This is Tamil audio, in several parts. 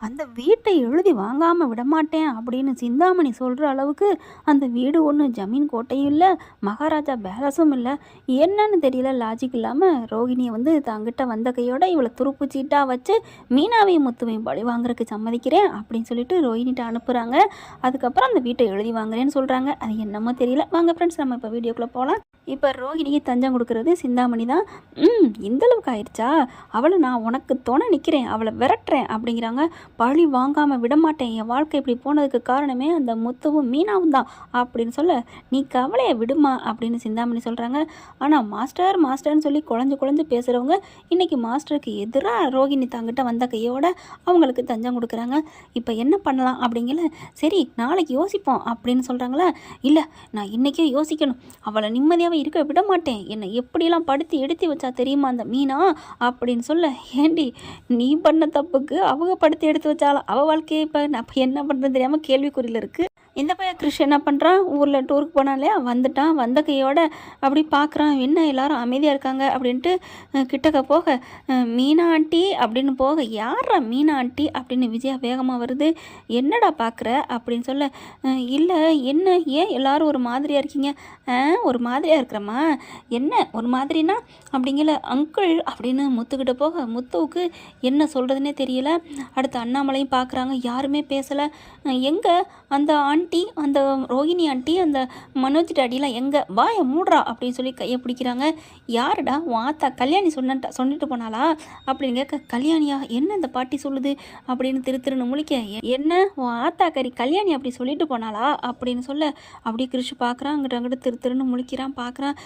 அந்த வீட்டை எழுதி வாங்காமல் விடமாட்டேன் அப்படின்னு சிந்தாமணி சொல்கிற அளவுக்கு அந்த வீடு ஒன்று ஜமீன் கோட்டையும் இல்லை, மகாராஜா பேலஸும் இல்லை. என்னன்னு தெரியல, லாஜிக் இல்லாமல் ரோகிணியை வந்து தங்கிட்ட வந்த கையோட இவளை துருப்பு சீட்டாக வச்சு மீனாவையும் முத்துவையும் பழி வாங்குறதுக்கு சம்மதிக்கிறேன் அப்படின்னு சொல்லிட்டு ரோஹிணிட்ட அனுப்புகிறாங்க. அதுக்கப்புறம் அந்த வீட்டை எழுதி வாங்குறேன்னு சொல்கிறாங்க. அது என்னமோ தெரியல. வாங்க ஃப்ரெண்ட்ஸ், நம்ம இப்போ வீடியோக்குள்ளே போகலாம். இப்போ ரோஹிணிக்கு தஞ்சம் கொடுக்கறது சிந்தாமணி தான். இந்தளவுக்கு ஆயிடுச்சா, அவளை நான் உனக்கு துணை நிற்கிறேன், அவளை விரட்டுறேன் அப்படிங்கிறாங்க. பழி வாங்காமல் விடமாட்டேன், என் வாழ்க்கை இப்படி போனதுக்கு காரணமே அந்த முத்துவும் மீனாவும் தான் அப்படின்னு சொல்ல, நீ கவலையை விடுமா அப்படின்னு சிந்தாமணி சொல்கிறாங்க. ஆனால் மாஸ்டர் மாஸ்டர்னு சொல்லி குழஞ்சு பேசுகிறவங்க இன்றைக்கி மாஸ்டருக்கு எதிராக ரோஹிணி தங்கிட்ட வந்த கையோட அவங்களுக்கு தஞ்சம் கொடுக்குறாங்க. இப்போ என்ன பண்ணலாம் அப்படிங்கல, சரி நாளைக்கு யோசிப்போம் அப்படின்னு சொல்கிறாங்களா. இல்லை, நான் இன்றைக்கே யோசிக்கணும், அவளை நிம்மதியாக இருக்க விட மாட்டேன், என்னை எப்படிலாம் படுத்தி எடுத்து வச்சா தெரியுமா அந்த மீனா அப்படின்னு சொல்ல, ஏண்டி நீ பண்ண தப்புக்கு அவங்க படுத்தி எடுத்து வச்சாலும் அவள் வாழ்க்கையை இப்போ அப்போ என்ன பண்ணுறது தெரியாமல் கேள்விக்குறியில் இருக்குது. இந்த பையன் கிருஷ் என்ன பண்ணுறான், ஊரில் டூருக்கு போனான் இல்லையா, வந்துட்டான். வந்த கையோட அப்படி பார்க்குறான், என்ன எல்லாரும் அமைதியாக இருக்காங்க அப்படின்ட்டு கிட்டக்க போக, மீனா ஆண்டி அப்படின்னு போக, யாரா மீனா ஆண்டி அப்படின்னு விஜயா வேகமாக வருது. என்னடா பார்க்குற அப்படின்னு சொல்ல, இல்லை என்ன ஏன் எல்லாரும் ஒரு மாதிரியாக இருக்கீங்க, ஒரு மாதிரியாக இருக்கிறம்மா, என்ன ஒரு மாதிரினா அப்படிங்கல அங்கிள் அப்படின்னு முத்துக்கிட்ட போக, முத்துவுக்கு என்ன சொல்கிறதுனே தெரியல. அடுத்து அண்ணாமலையும் பார்க்குறாங்க, யாருமே பேசலை. எங்கே அந்த ஆண்டி, அந்த ரோஹிணி ஆண்டி, அந்த மனோஜ் டாடிலாம் எங்கே, வாயை மூடுறா அப்படின்னு சொல்லி கையை பிடிக்கிறாங்க. யாருடா வாத்தா, கல்யாணி சொல்லிட்டு போனாலா அப்படின்னு கேட்க, கல்யாணியா, என்ன இந்த பாட்டி சொல்லுது அப்படின்னு திருன்னு முழிக்க, என்ன வாத்தா கறி கல்யாணி அப்படி சொல்லிட்டு போனாலா அப்படின்னு சொல்ல, அப்படியே கிருஷ் பார்க்குறான், அங்கிட்ட திருன்னு முழிக்கிறான், பார்க்குறான்.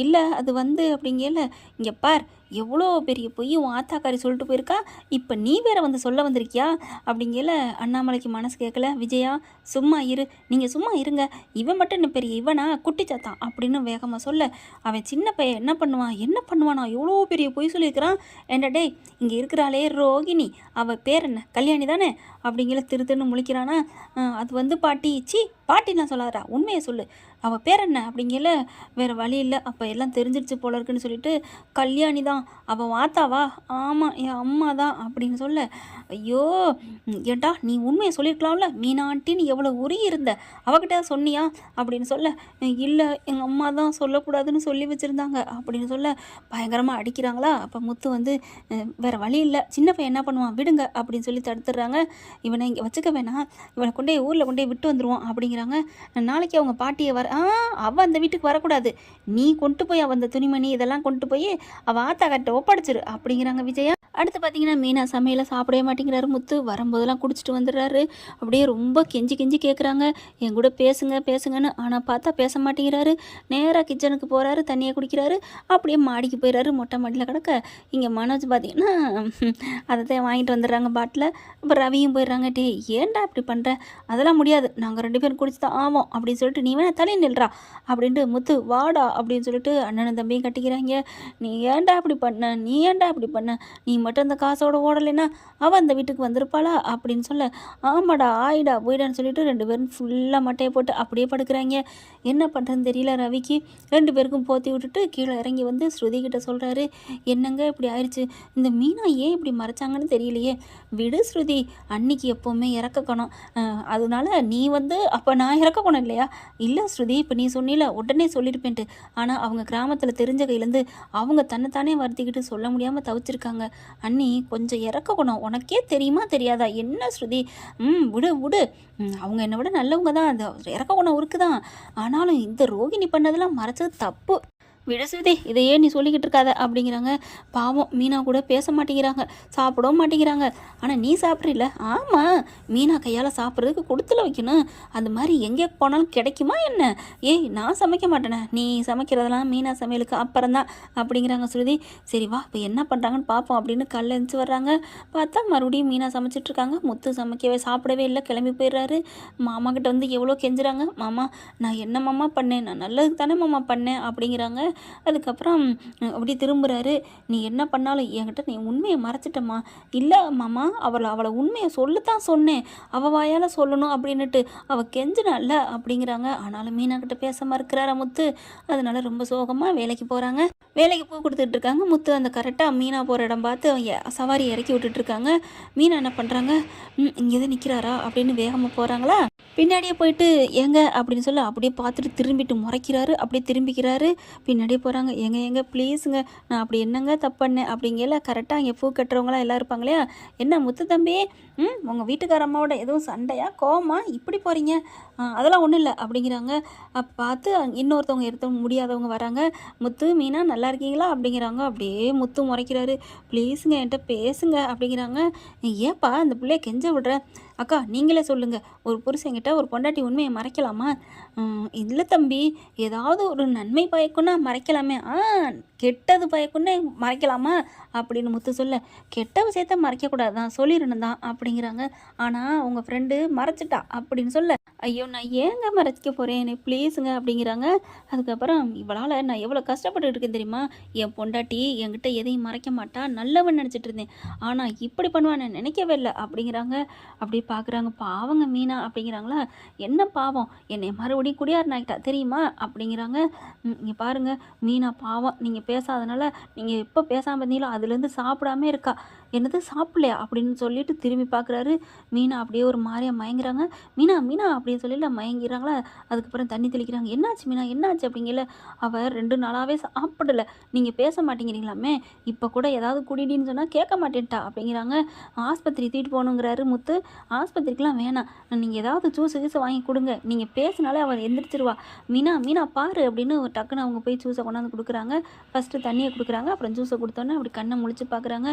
இல்லை அது வந்து அப்படிங்கல, இங்கே பார் எவ்வளோ பெரிய பொய் உன் ஆத்தாக்காரி சொல்லிட்டு போயிருக்கா, இப்போ நீ வேற வந்து சொல்ல வந்திருக்கியா அப்படிங்கல. அண்ணாமலைக்கு மனசு கேட்கல. விஜயா சும்மா இரு, நீங்கள் சும்மா இருங்க, இவன் மட்டும் என்ன பெரிய இவனா குட்டிச்சாத்தான் அப்படின்னு வேகமாக சொல்ல, அவன் சின்ன பையன் என்ன பண்ணுவானா எவ்வளோ பெரிய பொய் சொல்லியிருக்கிறான். ஏண்டா டேய், இங்கே இருக்கிறாளே ரோகிணி, அவள் பேர் என்ன, கல்யாணி தானே அப்படிங்கிற திருன்னு முழிக்கிறானா. அது வந்து பாட்டி, பாட்டிலாம் சொல்லாதா, உண்மையை சொல்லு, அவள் பேர் என்ன அப்படிங்கல. வேறு வழி இல்லை, அப்போ எல்லாம் தெரிஞ்சிருச்சு போல இருக்குன்னு சொல்லிட்டு, கல்யாணி தான் அவள் வாத்தாவா, ஆமாம் என் அம்மா தான் அப்படின்னு சொல்ல, ஐயோ ஏண்டா நீ உண்மையை சொல்லியிருக்கலாம்ல, மீனா ஆண்டின்னு எவ்வளோ உருகி இருந்த, அவகிட்ட சொன்னியா அப்படின்னு சொல்ல, இல்லை எங்கள் அம்மா தான் சொல்லக்கூடாதுன்னு சொல்லி வச்சுருந்தாங்க அப்படின்னு சொல்ல, பயங்கரமாக அடிக்கிறாங்களா. அப்போ முத்து வந்து வேறு வழி இல்லை, சின்ன பையன் என்ன பண்ணுவான், விடுங்க அப்படின்னு சொல்லி தடுத்துடுறாங்க. இவனை இங்கே வச்சுக்க வேணாம், இவனை ஊரில் கொண்டே விட்டு வந்துடுவான் அப்படிங்கிறாங்க. நாளைக்கு அவங்க பாட்டியை அவள் அந்த வீட்டுக்கு வரக்கூடாது, நீ கொண்டு போய் அவள் அந்த துணிமணி இதெல்லாம் கொண்டு போய் அவள் ஆத்தா கட்ட ஒப்படைச்சிரு அப்படிங்கிறாங்க விஜயா. அடுத்து பார்த்தீங்கன்னா மீனா சமையலை சாப்பிடவே மாட்டேங்கிறாரு முத்து. வரும்போதெல்லாம் குடிச்சிட்டு வந்துடுறாரு. அப்படியே ரொம்ப கெஞ்சி கேட்குறாங்க, என் கூட பேசுங்கன்னு. ஆனால் பார்த்தா பேச மாட்டேங்கிறாரு. நேராக கிச்சனுக்கு போகிறாரு, தண்ணியை குடிக்கிறாரு, அப்படியே மாடிக்கு போயிடுறாரு. மொட்டை மாடியில் கிடக்க இங்கே மனோஜ் பார்த்தீங்கன்னா அதை வாங்கிட்டு வந்துடுறாங்க பாட்டில். அப்புறம் ரவியும் போயிடுறாங்க. டே ஏன்டா இப்படி பண்ணுற, அதெல்லாம் முடியாது, நாங்கள் 2 பேரும் குடிச்சு தான் ஆவோம் அப்படின்னு சொல்லிட்டு, நீ வேணா தலை நில்றா அப்படின்ட்டு முத்து வாடா அப்படின்னு சொல்லிட்டு அண்ணனும் தம்பியும் கட்டிக்கிறாங்க. நீ ஏன்டா இப்படி பண்ண, நீ மட்டும் அந்த காசோட ஓடலைன்னா அவள் அந்த வீட்டுக்கு வந்திருப்பாளா அப்படின்னு சொல்ல, ஆமாடா ஆயிடா போயிடான்னு சொல்லிட்டு 2 பேரும் ஃபுல்லாக மட்டையை போட்டு அப்படியே படுக்கிறாங்க. என்ன பண்ணுறதுன்னு தெரியல ரவிக்கு. 2 பேருக்கும் போற்றி விட்டுட்டு கீழே இறங்கி வந்து ஸ்ருதி கிட்ட சொல்கிறாரு, என்னங்க இப்படி ஆயிடுச்சு, இந்த மீனா ஏன் இப்படி மறைச்சாங்கன்னு தெரியலையே, விடு ஸ்ருதி, அன்னைக்கு எப்போவுமே இறக்கணும், அதனால நீ வந்து அப்போ நான் இறக்கணும் இல்லையா, இல்லை ஸ்ருதி இப்போ நீ சொன்னில உடனே சொல்லியிருப்பேன்ட்டு, ஆனால் அவங்க கிராமத்தில் தெரிஞ்ச கையிலேருந்து அவங்க தன்னைத்தானே வருத்திக்கிட்டு சொல்ல முடியாமல் தவிச்சிருக்காங்க. அண்ணி கொஞ்சம் இறக்கணும், உனக்கே தெரியுமா தெரியாதா, என்ன ஸ்ருதி, விடு, அவங்க என்னை விட நல்லவங்க தான், அந்த இறக்க குணம் இருக்குதான், ஆனாலும் இந்த ரோகிணி பண்ணதெல்லாம் மறைச்சது தப்பு, விடசுதே இதையே நீ சொல்லிக்கிட்டு இருக்காத அப்படிங்கிறாங்க. பாவம் மீனா கூட பேச மாட்டேங்கிறாங்க, சாப்பிடவும் மாட்டேங்கிறாங்க. ஆனால் நீ சாப்பிட்றில்ல, ஆமாம் மீனா கையால் சாப்பிட்றதுக்கு கொடுத்துல வைக்கணும், அந்த மாதிரி எங்கே போனாலும் கிடைக்குமா என்ன, ஏய் நான் சமைக்க மாட்டேனே, நீ சமைக்கிறதெல்லாம் மீனா சமையலுக்கு அப்புறம்தான் அப்படிங்கிறாங்க ஸ்ருதி. சரி வா இப்போ என்ன பண்ணுறாங்கன்னு பார்ப்போம் அப்படின்னு கல்ல எழுந்துச்சு வர்றாங்க. பார்த்தா மறுபடியும் மீனா சமைச்சிட்ருக்காங்க. முத்து சாப்பிடவே இல்லை, கிளம்பி போயிடுறாரு. மாமா கிட்ட வந்து எவ்வளோ கெஞ்சுறாங்க, மாமா நான் என்ன மாமா பண்ணேன், நான் நல்லதுக்கு தானே மாமா பண்ணேன் அப்படிங்கிறாங்க. அதுக்கப்புறம் அப்படி திரும்புகிறாரு. நீ என்ன பண்ணாலும் என்கிட்ட நீ உண்மையை மறைச்சிட்டம்மா. இல்லை மாமா, அவளை உண்மையை சொல்லத்தான் சொன்னேன், அவள் வாயால் சொல்லணும் அப்படின்னுட்டு அவள் கெஞ்சினால அப்படிங்கிறாங்க. ஆனாலும் மீனா கிட்ட பேச மறுக்கிறாரா முத்து. அதனால ரொம்ப சோகமாக வேலைக்கு போகிறாங்க. வேலைக்கு பூ கொடுத்துட்டு இருக்காங்க. முத்து அந்த கரெக்டாக மீனா போகிற இடம் பார்த்து சவாரி இறக்கி விட்டுட்ருக்காங்க. மீனா என்ன பண்ணுறாங்க, இங்கே தான் நிற்கிறாரா அப்படின்னு வேகமாக போகிறாங்களா. பின்னாடியே போயிட்டு ஏங்க அப்படின்னு சொல்லி அப்படியே பார்த்துட்டு திரும்பிட்டு முறைக்கிறாரு. அப்படியே திரும்பிக்கிறாரு. பின்னாடியே போகிறாங்க. எங்க ப்ளீஸுங்க, நான் அப்படி என்னங்க தப்பு பண்ணேன் அப்படிங்கல. கரெக்டாக அங்கே பூ கட்டுறவங்களாம் எல்லாம் இருப்பாங்க இல்லையா. என்ன முத்து தம்பி, உங்கள் வீட்டுக்கார அம்மாவோட எதுவும் சண்டையா கோவமா இப்படி போகிறீங்க? அதெல்லாம் ஒன்றும் இல்லை அப்படிங்கிறாங்க. பார்த்து இன்னொருத்தவங்க எடுத்த முடியாதவங்க வராங்க. முத்து மீனா நல்லா இருக்கீங்களா அப்படிங்கிறாங்க. அப்படியே முத்து முறைக்கிறாரு. ப்ளீஸுங்க என்கிட்ட பேசுங்க அப்படிங்கிறாங்க. ஏப்பா அந்த பிள்ளைய கெஞ்ச விடுற? அக்கா நீங்களே சொல்லுங்கள், ஒரு புருஷங்கிட்ட ஒரு பொண்டாட்டி உண்மையை மறைக்கலாமா? இல்லை தம்பி, ஏதாவது ஒரு நன்மை பயக்குன்னா மறைக்கலாமே. கெட்டது பயக்குன்னே மறைக்கலாமா அப்படின்னு முத்து சொல்ல, கெட்ட விஷயத்த மறைக்கக்கூடாது தான், சொல்லிடணும் தான் அப்படிங்கிறாங்க. ஆனால் உங்கள் ஃப்ரெண்டு மறைச்சிட்டா அப்படின்னு சொல்ல, ஐயோ நான் ஏங்க மறைச்சிக்க போகிறேன், என்னை ப்ளீஸுங்க அப்படிங்கிறாங்க. அதுக்கப்புறம் இவளால் நான் எவ்வளோ கஷ்டப்பட்டு இருக்கேன் தெரியுமா? என் பொண்டாட்டி என்கிட்ட எதையும் மறைக்க மாட்டா, நல்லவன் நினச்சிட்டு இருந்தேன், ஆனால் இப்படி பண்ணுவான்னு நினைக்கவே இல்லை அப்படிங்கிறாங்க. அப்படி பார்க்குறாங்க. பாவங்க மீனா அப்படிங்கிறாங்களா. என்ன பாவம், என்னை மறுபடியும் குடியார் நாய்க்கிட்டா தெரியுமா அப்படிங்கிறாங்க. இங்கே பாருங்கள் மீனா பாவம், நீங்கள் பேசாதனால நீங்கள் எப்போ பேசாமல் இருந்தீங்களோ அதுலேருந்து சாப்பிடாம இருக்கா. என்னது சாப்பிடலையா அப்படின்னு சொல்லிட்டு திரும்பி பார்க்குறாரு. மீனா அப்படியே ஒரு மாதிரியாக மயங்குறாங்க. மீனா மீனா அப்படின்னு சொல்லிட்டு மயங்கிறாங்களா. அதுக்கப்புறம் தண்ணி தெளிக்கிறாங்க. என்னாச்சு மீனா என்னாச்சு அப்படிங்கல. அவள் 2 நாளாகவே சாப்பிடலை, நீங்கள் பேச மாட்டேங்கிறீங்களாமே, இப்போ கூட ஏதாவது குடிடின்னு சொன்னால் கேட்க மாட்டேன்ட்டா அப்படிங்கிறாங்க. ஆஸ்பத்திரி தூக்கிட்டு போகணுங்கிறாரு முத்து. ஆஸ்பத்திரிக்கெலாம் வேணாம், நீங்கள் ஏதாவது ஜூஸு வாங்கி கொடுங்க, நீங்கள் பேசினாலே அவள் எந்திரிச்சிருவா. மீனா மீனா பாரு அப்படின்னு டக்குன்னு அவங்க போய் ஜூஸை கொண்டாந்து கொடுக்குறாங்க. ஃபஸ்ட்டு தண்ணியை கொடுக்குறாங்க, அப்புறம் ஜூஸை கொடுத்தோன்னே அப்படி கண்ணை முழிச்சு பார்க்குறாங்க.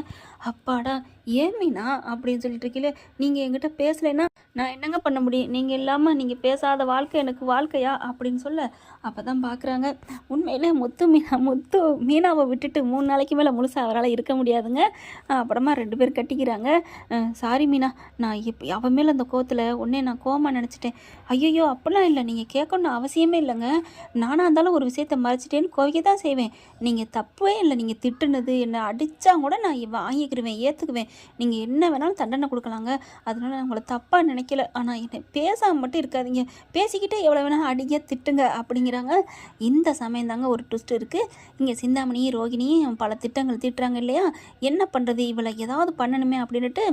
அப்பாடா ஏன் மீனா அப்படின்னு சொல்லிட்டு இருக்கீங்களே, நீங்கள் என்கிட்ட பேசலைன்னா நான் என்னங்க பண்ண முடியும்? நீங்கள் இல்லாமல் நீங்கள் பேசாத வாழ்க்கை எனக்கு வாழ்க்கையா அப்படின்னு சொல்ல, அப்போ தான் பார்க்குறாங்க உண்மையிலே முத்து மீனாவை விட்டுட்டு 3 நாளைக்கு மேலே முழுசாக அவரால் இருக்க முடியாதுங்க. அப்புறமா 2 பேர் கட்டிக்கிறாங்க. சாரி மீனா, நான் அவன் மேலே அந்த கோவத்தில் உடனே நான் கோவமாக நினச்சிட்டேன். ஐயோ அப்படிலாம் இல்லை, நீங்கள் கேட்கணுன்னு அவசியமே இல்லைங்க. நானாக இருந்தாலும் ஒரு விஷயத்தை மறைச்சிட்டேன்னு கோவிக்க தான் செய்வேன். நீங்கள் தப்பே இல்லை, நீங்கள் திட்டுனது என்னை அடித்தா கூட நான் வாங்கிக்கிடுவேன், ஏற்றுக்குவேன். நீங்கள் என்ன வேணாலும் தண்டனை கொடுக்கலாங்க, அதனால நான் உங்களை தப்பாக நினைக்கல. ஆனால் என்னை பேசாமல் மட்டும் இருக்காதீங்க, பேசிக்கிட்டே எவ்வளோ வேணாலும் அடிங்க திட்டுங்க அப்படிங்கிறாங்க. இந்த சமயம் தாங்க ஒரு ட்விஸ்ட் இருக்குது. இங்கே சிந்தாமணி ரோகிணியும் பல திட்டங்கள் திட்டுறாங்க இல்லையா. என்ன பண்ணுறது, இவளை ஏதாவது பண்ணணுமே அப்படின்ட்டு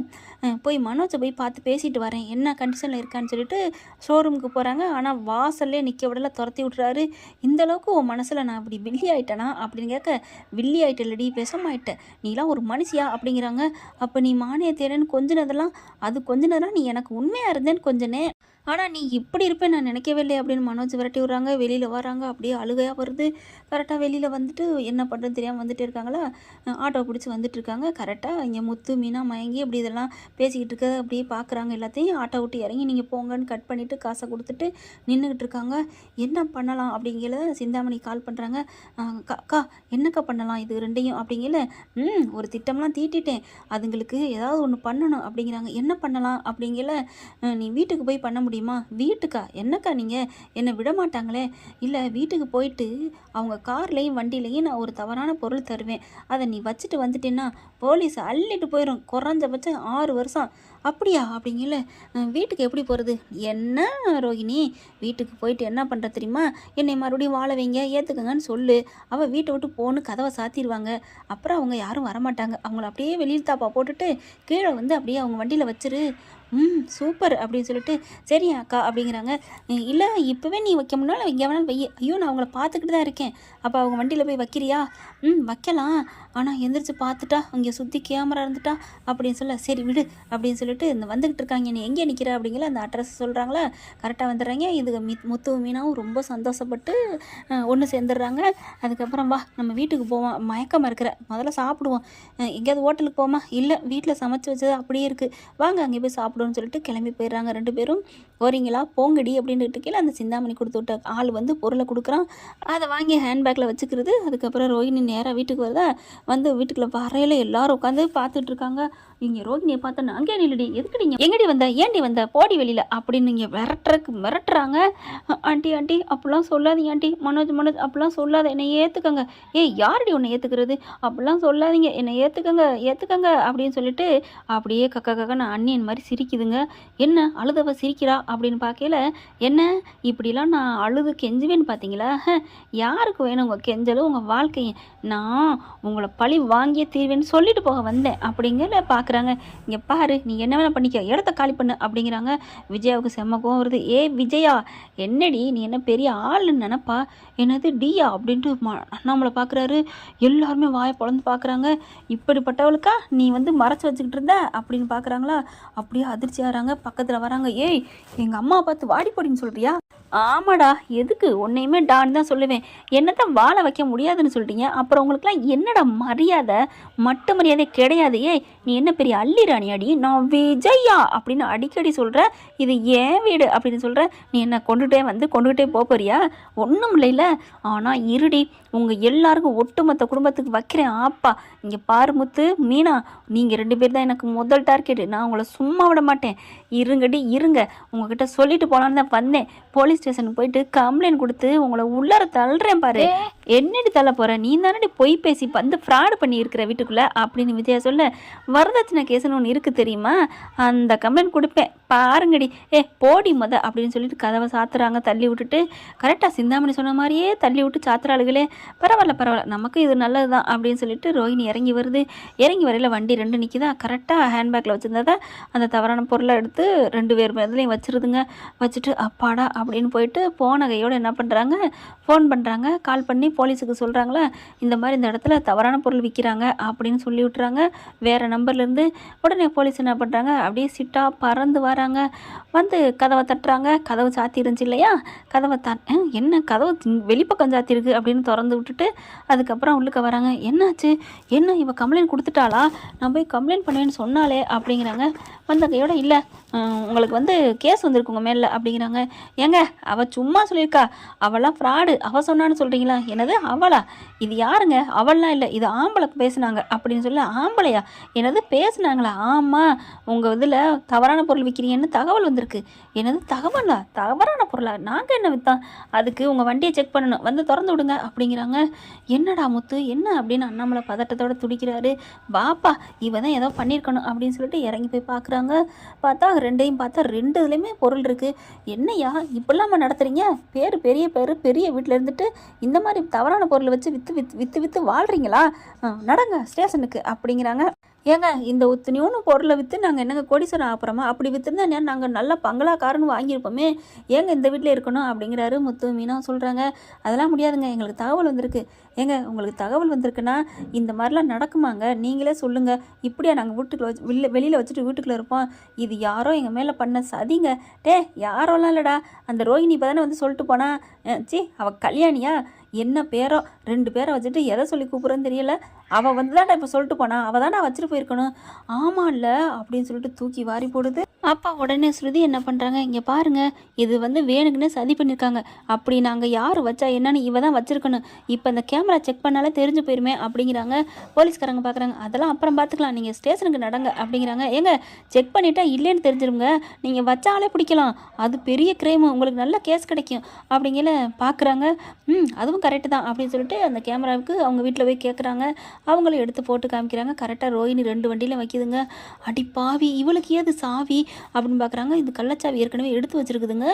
போய் மனோஜை போய் பார்த்து பேசிட்டு வரேன், என்ன கண்டிஷனில் இருக்கான்னு சொல்லிட்டு ஷோரூமுக்கு போகிறாங்க. ஆனால் வாசல்லே நிற்க விடல, துரத்தி விட்றாரு. இந்தளவுக்கு உன் மனசில் நான் இப்படி வில்லி ஆகிட்டேனா அப்படின்னு கேட்க, வில்லி ஆகிட்டல்லடி விஷமாயிட்ட, நீலாம் ஒரு மனுஷியா அப்படிங்கிறாங்க. அப்போ நீ மானிய தேடன்னு கொஞ்சினதெல்லாம் நீ எனக்கு உண்மையாக இருந்தேன்னு கொஞ்சனே, ஆனால் நீ இப்படி இருப்பேன் நான் நினைக்கவே இல்லை அப்படின்னு மனோஜ் விரட்டி விட்றாங்க. வெளியில் வராங்க, அப்படியே அழுகையாக வருது. கரெக்டாக வெளியில் வந்துட்டு என்ன பண்ணுறதுன்னு தெரியாமல் வந்துட்டு இருக்காங்களா. ஆட்டோ பிடிச்சி வந்துட்டு இருக்காங்க. கரெக்டாக இங்கே முத்து மீனா மயங்கி அப்படி இதெல்லாம் பேசிக்கிட்டு இருக்க அப்படியே பார்க்குறாங்க. எல்லாத்தையும் ஆட்டோ விட்டு இறங்கி நீங்கள் போங்கன்னு கட் பண்ணிவிட்டு காசை கொடுத்துட்டு நின்றுக்கிட்டு இருக்காங்க. என்ன பண்ணலாம் அப்படிங்கிற சிந்தாமணி கால் பண்ணுறாங்க. அக்கா என்னக்கா பண்ணலாம் இது 2ஐயும் அப்படிங்கிற, ஒரு திட்டம்லாம் தீட்டிட்டேன், அதுங்களுக்கு ஏதாவது ஒன்று பண்ணணும் அப்படிங்கிறாங்க. என்ன பண்ணலாம் அப்படிங்கிற, நீ வீட்டுக்கு போய் பண்ண முடியுமா? வீட்டுக்கா? என்னக்கா நீங்கள் என்னை விட மாட்டாங்களே? இல்லை, வீட்டுக்கு போயிட்டு அவங்க கார்லேயும் வண்டியிலையும் நான் ஒரு தவறான பொருள் தருவேன், அதை நீ வச்சுட்டு வந்துட்டேன்னா போலீஸ் அள்ளிட்டு போயிடும், குறைஞ்சபட்சம் 6 வருஷம். அப்படியா அப்படிங்கல. வீட்டுக்கு எப்படி போகிறது? என்ன ரோகிணி, வீட்டுக்கு போயிட்டு என்ன பண்ணுற தெரியுமா, என்னை மறுபடியும் வாழ வைங்க, ஏற்றுக்கங்கன்னு சொல்லு. அவள் வீட்டை விட்டு போன்னு கதவை சாத்திடுவாங்க. அப்புறம் அவங்க யாரும் வரமாட்டாங்க, அவங்கள அப்படியே வெளியில் தாப்பா போட்டுட்டு கீழே வந்து அப்படியே அவங்க வண்டியில் வச்சிரு. சூப்பர் அப்படின்னு சொல்லிட்டு, சரி அக்கா அப்படிங்கிறாங்க. இல்லை, இப்போவே நீ வைக்க முன்னால் எங்கே வேணாலும் வை. ஐயோ நான் அவங்கள பார்த்துக்கிட்டு தான் இருக்கேன், அப்போ அவங்க வண்டியில் போய் வைக்கிறியா? வைக்கலாம், ஆனால் எந்திரிச்சு பார்த்துட்டா அங்கே சுற்றி கேமரா இருந்துட்டா அப்படின்னு சொல்ல, சரி விடு அப்படின்னு சொல்லிட்டு இந்த வந்துக்கிட்டு இருக்காங்க, நீ எங்கே நிற்கிற அப்படிங்கிற அந்த அட்ரஸ் சொல்கிறாங்களா. கரெக்டாக வந்துடுறாங்க. இது முத்து மீனாவும் ரொம்ப சந்தோஷப்பட்டு ஒன்று சேர்ந்துடுறாங்க. அதுக்கப்புறம் வா நம்ம வீட்டுக்கு போவோம், மயக்கமாக இருக்கிற, முதல்ல சாப்பிடுவோம், எங்கேயாவது ஹோட்டலுக்கு போமா? இல்லை, வீட்டில் சமைச்சு வச்சது அப்படியே இருக்குது, வாங்க அங்கே போய் சாப்பிடுவோம்னு சொல்லிட்டு கிளம்பி போயிடுறாங்க 2 பேரும். போகிறீங்களா போங்கடி அப்படின்ட்டு கீழே அந்த சிந்தாமணி கொடுத்து விட்ட ஆள் வந்து பொருளை கொடுக்குறான். அதை வாங்கி ஹேண்ட்பேக்கில் வச்சுக்கிறது. அதுக்கப்புறம் ரோஹிணி நேராக வீட்டுக்கு வருதா. வந்து வீட்டுக்குள்ளே வரையில எல்லாரும் உட்காந்து பார்த்துட்ருக்காங்க. இங்கே ரோகிணியை பார்த்தா அங்கே நில்லுடி, எதுக்குடி எங்கடி வந்த, ஏன்டி வந்த, போடி வெளியில் அப்படின்னு இங்கே மிரட்டுறாங்க. ஆண்டி ஆண்டி அப்படிலாம் சொல்லாதீங்க ஆண்டி, மனோஜ் அப்படிலாம் சொல்லாத, என்னை ஏற்றுக்கங்க. யாரடி உன்னை ஏற்றுக்கிறது, அப்படிலாம் சொல்லாதீங்க, என்னை ஏற்றுக்கங்க அப்படின்னு சொல்லிட்டு அப்படியே கக்கன்னு அண்ணியன் மாதிரி சிரிக்குதுங்க. என்ன அழுதவ சிரிக்கிறா அப்படின்னு பார்க்கல, என்ன இப்படிலாம் நான் அழுது கெஞ்சுவேன்னு பார்த்தீங்களா, யாருக்கு வேணும் உங்கள் கெஞ்சலும் உங்கள் வாழ்க்கையை, நான் உங்களை பழி வாங்கியே தீர்வேன்னு சொல்லிட்டு போக வந்தேன் அப்படிங்கிற பார்க்குறாங்க. இங்கே பாரு, நீ என்ன வேணால் பண்ணிக்க, இடத்த காலி பண்ணு அப்படிங்கிறாங்க. விஜயாவுக்கு செம்ம கோவம் வருது. விஜயா, என்னடி நீ என்ன பெரிய ஆளுன்னு நினப்பா, என்னது டியா அப்படின்ட்டு அண்ணாமலை பார்க்குறாரு. எல்லாருமே வாயை பொழந்து பார்க்குறாங்க. இப்படிப்பட்டவளுக்கா நீ வந்து மறைச்சி வச்சுக்கிட்டு இருந்த அப்படின்னு பார்க்குறாங்களா. அப்படியே அதிர்ச்சி ஆகிறாங்க. பக்கத்தில் வராங்க. எங்கள் அம்மா பார்த்து வாடி போடின்னு சொல்கிறியா? ஆமாடா, எதுக்கு உன்னையுமே டான்னு தான் சொல்லுவேன், என்னத்தான் வாழ வைக்க முடியாதுன்னு சொல்லிட்டீங்க, அப்புறம் உங்களுக்குலாம் என்னடா மரியாதை, மட்டு மரியாதை கிடையாது. நீ என்ன பெரிய அள்ளி ராணி அடி, நான் விஜயா அப்படின்னு அடிக்கடி சொல்கிற, இது ஏன் வீடு அப்படின்னு சொல்கிற, நீ என்ன கொண்டுகிட்டே போறியா, ஒன்றும் இல்லைல்ல. ஆனால் இருடி, உங்கள் எல்லாருக்கும் ஒட்டுமொத்த குடும்பத்துக்கு வைக்கிறேன் ஆப்பா. இங்கே பாரு முத்து, மீனா, நீங்கள் 2 பேர் தான் எனக்கு முதல் டார்கெட்டு, நான் உங்களை சும்மா விட மாட்டேன். இருங்க, உங்ககிட்ட சொல்லிட்டு போகலான்னு தான் வந்தேன். போலீஸ் ஸ்டேஷனுக்கு போயிட்டு கம்ப்ளைண்ட் கொடுத்து உங்களை உள்ளார தள்ளுறேன் பாரு. என்னடி தள்ள போகிற, நீ தானடி பொய் பேசி வந்து ஃப்ராடு பண்ணி இருக்கிற வீட்டுக்குள்ளே அப்படின்னு விஜயா சொல்ல, வரதட்சணை கேஸ்ன்னு ஒன்று இருக்குது தெரியுமா, அந்த கம்ப்ளைண்ட் கொடுப்பேன் பாருங்கடி, போடி அப்படின்னு சொல்லிட்டு கதவை சாத்துறாங்க. தள்ளி விட்டுட்டு கரெக்டாக சிந்தாமணி சொன்ன மாதிரியே தள்ளி விட்டு சாத்துறாளுகளே. பரவாயில்ல, நமக்கு இது நல்லது தான் அப்படின்னு சொல்லிட்டு ரோஹிணி இறங்கி வருது. இறங்கி வரையில் வண்டி 2 நிற்கிதா. கரெக்டாக ஹேண்ட்பேக்கில் வச்சுருந்ததை அந்த தவறான பொருளை எடுத்து 2 பேர் மேதுலையும் வச்சுருதுங்க. வச்சுட்டு அப்பாடா அப்படின்னு போயிட்டு போன கையோடு என்ன பண்ணுறாங்க, ஃபோன் பண்ணுறாங்க. கால் பண்ணி போலீஸுக்கு சொல்கிறாங்களா, இந்த மாதிரி இந்த இடத்துல தவறான பொருள் விற்கிறாங்க அப்படின்னு சொல்லி விட்டுறாங்க வேறு நம்பர்லேருந்து. உடனே போலீஸ் என்ன பண்ணுறாங்க, அப்படியே சிட்டாக பறந்து வராங்க. வந்து கதவை தட்டுறாங்க. கதவு சாத்தி இருந்துச்சு இல்லையா, கதவை என்ன கதவு வெளிப்பக்கம் சாத்திருக்கு அப்படின்னு திறந்து விட்டுட்டு அதுக்கப்புறம் உள்ளுக்க வராங்க. என்னாச்சு, என்ன இவ கம்ப்ளைண்ட் கொடுத்துட்டாளா, நான் போய் கம்ப்ளைண்ட் பண்ணுவேன்னு சொன்னாலே அப்படிங்கிறாங்க. வந்த கையோட இல்லை, உங்களுக்கு வந்து கேஸ் வந்திருக்கு உங்கள் மேலே அப்படிங்கிறாங்க. ஏங்க அவள் சும்மா சொல்லியிருக்கா, அவளாம் ஃப்ராடு, அவள் சொன்னான்னு சொல்கிறீங்களா, என்னது அவளா, இது யாருங்க, அவள்லாம் இல்லை, இது ஆம்பளைக்கு பேசுனாங்க அப்படின்னு சொல்ல. ஆம்பளையா, என்னது பேசுனாங்களா, ஆமாம் உங்கள் இதில் தவறான பொருள் விற்கிறீங்கன்னு தகவல் வந்திருக்கு. என்னது தகவலா, தவறான பொருளா, நாங்கள் என்ன விற்றோம், அதுக்கு உங்கள் வண்டியை செக் பண்ணணும், வந்து திறந்து விடுங்க அப்படிங்கிறாங்க. என்னடா முத்து என்ன அப்படின்னு அண்ணாமலை பதட்டத்தோடு துடிக்கிறாரு. பாப்பா இவ தான் ஏதோ பண்ணியிருக்கணும் அப்படின்னு சொல்லிட்டு இறங்கி போய் பார்க்குறாங்க. பார்த்தா 2ஐயும் பார்த்தா 2 இதுலேயுமே பொருள் இருக்குது. என்னையா இப்படிலாமா நடத்துகிறீங்க, பெரிய வீட்டில் இருந்துட்டு இந்த மாதிரி தவறான பொருளை வச்சு விற்று வாழ்கிறீங்களா, நடங்க ஸ்டேஷனுக்கு அப்படிங்கிறாங்க. ஏங்க இந்த ஒத்துணியோன்னு பொருளை விற்று நாங்கள் என்னங்க கோடீஸ்வரன் அப்புறமா, அப்படி விற்றுருந்தா நாங்கள் நல்ல பங்களாக்காரன்னு வாங்கியிருப்போமே, ஏங்க இந்த வீட்டில் இருக்கணும் அப்படிங்கிறாரு முத்து. மீனா சொல்கிறாங்க, அதெல்லாம் முடியாதுங்க, எங்களுக்கு தகவல் வந்திருக்கு. ஏங்க உங்களுக்கு தகவல் வந்திருக்குன்னா இந்த மாதிரிலாம் நடக்குமாங்க, நீங்களே சொல்லுங்கள். இப்படியா நாங்கள் வீட்டுக்குள்ளே வெளியில் வச்சுட்டு வீட்டுக்குள்ளே இருப்போம், இது யாரோ எங்கள் மேலே பண்ண சதிங்க. யாரோலாம் இல்லைடா, அந்த ரோஹிணி இப்போ தானே வந்து சொல்லிட்டு போனா, அவள் கல்யாணியா என்ன பேரோ, 2 பேரை வச்சுட்டு எதை சொல்லி கூப்பிட்றேன்னு தெரியல, அவள் வந்து தான்டா இப்போ சொல்லிட்டு போனா, அவள் தானே வச்சுட்டு போயிருக்கணும். ஆமாம் இல்லை அப்படின்னு சொல்லிட்டு தூக்கி வாரி போடுது. அப்பா உடனே ஸ்ருதி என்ன பண்ணுறாங்க, இங்கே பாருங்கள், இது வந்து வேணுக்குன்னே சதி பண்ணியிருக்காங்க, அப்படி நாங்கள் யார் வச்சா என்னன்னு இவ தான் வச்சுருக்கணும், இப்போ இந்த கேமரா செக் பண்ணாலே தெரிஞ்சு போயிருமே அப்படிங்கிறாங்க. போலீஸ்காரங்க பார்க்குறாங்க, அதெல்லாம் அப்புறம் பார்த்துக்கலாம், நீங்கள் ஸ்டேஷனுக்கு நடங்க அப்படிங்கிறாங்க. ஏங்க செக் பண்ணிட்டா இல்லைன்னு தெரிஞ்சிருங்க, நீங்கள் வச்சாலே பிடிக்கலாம், அது பெரிய கிரைமு, உங்களுக்கு நல்ல கேஸ் கிடைக்கும் அப்படிங்கிற பார்க்குறாங்க. அதுவும் கரெக்டு தான் அப்படின்னு சொல்லிட்டு அந்த கேமராவுக்கு அவங்க வீட்டில் போய் கேட்குறாங்க. அவங்களும் எடுத்து போட்டு காமிக்கிறாங்க. கரெக்டாக ரோஹிணி 2 வண்டியில வைக்குதுங்க. அடி பாவி, இவளுக்கு ஏது சாவி அப்படின்னு பார்க்குறாங்க. இது கள்ளச்சாவி ஏற்கனவே எடுத்து வச்சுருக்குதுங்க,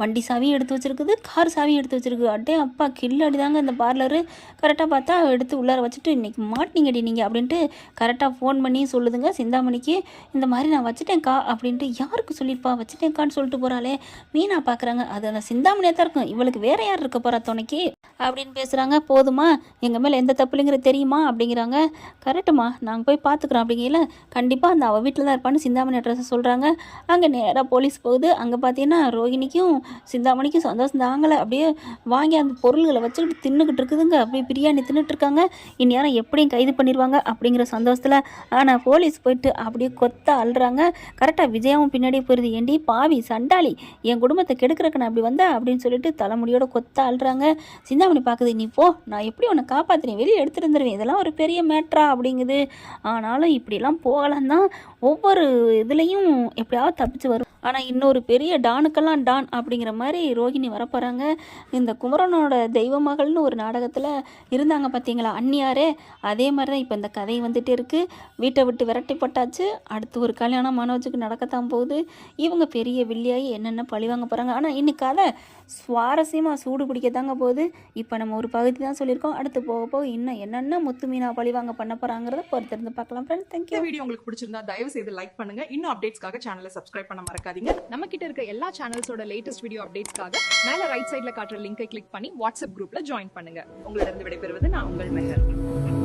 வண்டி சாவியும் எடுத்து வச்சுருக்குது, கார் சாவியும் எடுத்து வச்சுருக்கு. அட்டே அப்பா கில்லாடி தாங்க இந்த பார்லரு. கரெக்டாக பார்த்தா எடுத்து உள்ளார வச்சுட்டு, இன்றைக்கி மாட்டினீங்கடி நீங்கள் அப்படின்ட்டு கரெக்டாக ஃபோன் பண்ணி சொல்லுதுங்க சிந்தாமணிக்கு. இந்த மாதிரி நான் வச்சுட்டேன்க்கா அப்படின்ட்டு. யாருக்கு சொல்லியிருப்பா, வச்சுட்டேன்க்கான்னு சொல்லிட்டு போகிறாளே. மீனா பார்க்குறாங்க, அது அந்த சிந்தாமணியாக தான் இருக்கும், இவளுக்கு வேறு யார் இருக்க போகிறா துணைக்கு அப்படின்னு பேசுகிறாங்க. போதுமா, எங்கள் மேலே எந்த தப்பு இல்லைங்கிறது தெரியுமா அப்படிங்கிறாங்க. கரெக்டுமா, நாங்கள் போய் பார்த்துக்குறோம் அப்படிங்கல. கண்டிப்பாக அந்த அவள் வீட்டில் தான் இருப்பான்னு சிந்தாமணி அட்ரஸை சொல்கிறாங்க. அங்கே நேராக போலீஸ் போகுது. அங்கே பார்த்தீங்கன்னா ரோஹிணிக்கும் சிந்தாமணிக்கும் சந்தோஷம் தாங்கலை. அப்படியே வாங்கி அந்த பொருள்களை வச்சுக்கிட்டு தின்னுக்கிட்டு இருக்குதுங்க. அப்படியே பிரியாணி தின்னுட்டு இருக்காங்க. இந்நேரம் எப்படியும் கைது பண்ணிடுவாங்க அப்படிங்கிற சந்தோஷத்தில். ஆனால் போலீஸ் போயிட்டு அப்படியே கொத்த அழுறாங்க. கரெக்டாக விஜயாவும் பின்னாடியே போயிடுது. ஏண்டி பாவி சண்டாளி, என் குடும்பத்தை கெடுக்கிறக்கு நான் அப்படி வந்தேன் அப்படின்னு சொல்லிட்டு தலைமுடியோட கொத்த அழுறாங்க. சிந்தாமணி பார்க்குது, நீ போ, நான் எப்படி உன்னை காப்பாற்றினேன், வெளியே எடுத்துகிட்டு வந்துடுவேன், இதெல்லாம் ஒரு பெரிய மேட்ரா அப்படிங்குது. ஆனாலும் இப்படிலாம் போகலாம் தான், ஒவ்வொரு இதுலேயும் எப்படியாவது தப்பிச்சு வரும். ஆனால் இன்னொரு பெரிய டானுக்கெல்லாம் டான் அப்படிங்கிற மாதிரி ரோகிணி வரப்போகிறாங்க. இந்த குமரனோட தெய்வ மகள்னு ஒரு நாடகத்தில் இருந்தாங்க பார்த்தீங்களா அந்நியாரே, அதே மாதிரி தான் இப்போ இந்த கதை வந்துட்டு இருக்குது. வீட்டை விட்டு விரட்டி போட்டாச்சு, அடுத்து ஒரு கல்யாணம் மனோஜுக்கு நடக்கத்தான் போகுது. இவங்க பெரிய வில்லியாகி என்னென்ன பழி வாங்க போகிறாங்க. ஆனால் இன்னைக்கு கதை சுவாரஸ்யமாக சூடு பிடிக்கத்தாங்க போகுது. இப்போ நம்ம ஒரு பகுதி தான் சொல்லியிருக்கோம், அடுத்து போக போக இன்னும் என்னென்ன முத்து மீனா பழி வாங்க பண்ண போகிறாங்கிறத பொறுத்திருந்து பார்க்கலாம் ஃப்ரெண்ட்ஸ். தேங்க்யூ. இந்த வீடியோ உங்களுக்கு பிடிச்சிருந்தா தயவு செய்து லைக் பண்ணுங்க. இன்னும் அப்டேட்ஸ்க்காக சேனலை சப்ஸ்கிரைப் பண்ண மறக்காதீங்க. நம்ம கிட்ட இருக்க எல்லா சேனல்ஸோட லேட்டஸ்ட் வீடியோ அப்டேட்ஸ்க்காக மேல ரைட் சைடுல காட்டுற லிங்கை கிளிக் பண்ணி வாட்ஸ்அப் குரூப்ல ஜாயின் பண்ணுங்க. உங்களிடம் விடைபெறுவது நான் உங்கள் மெஹர்.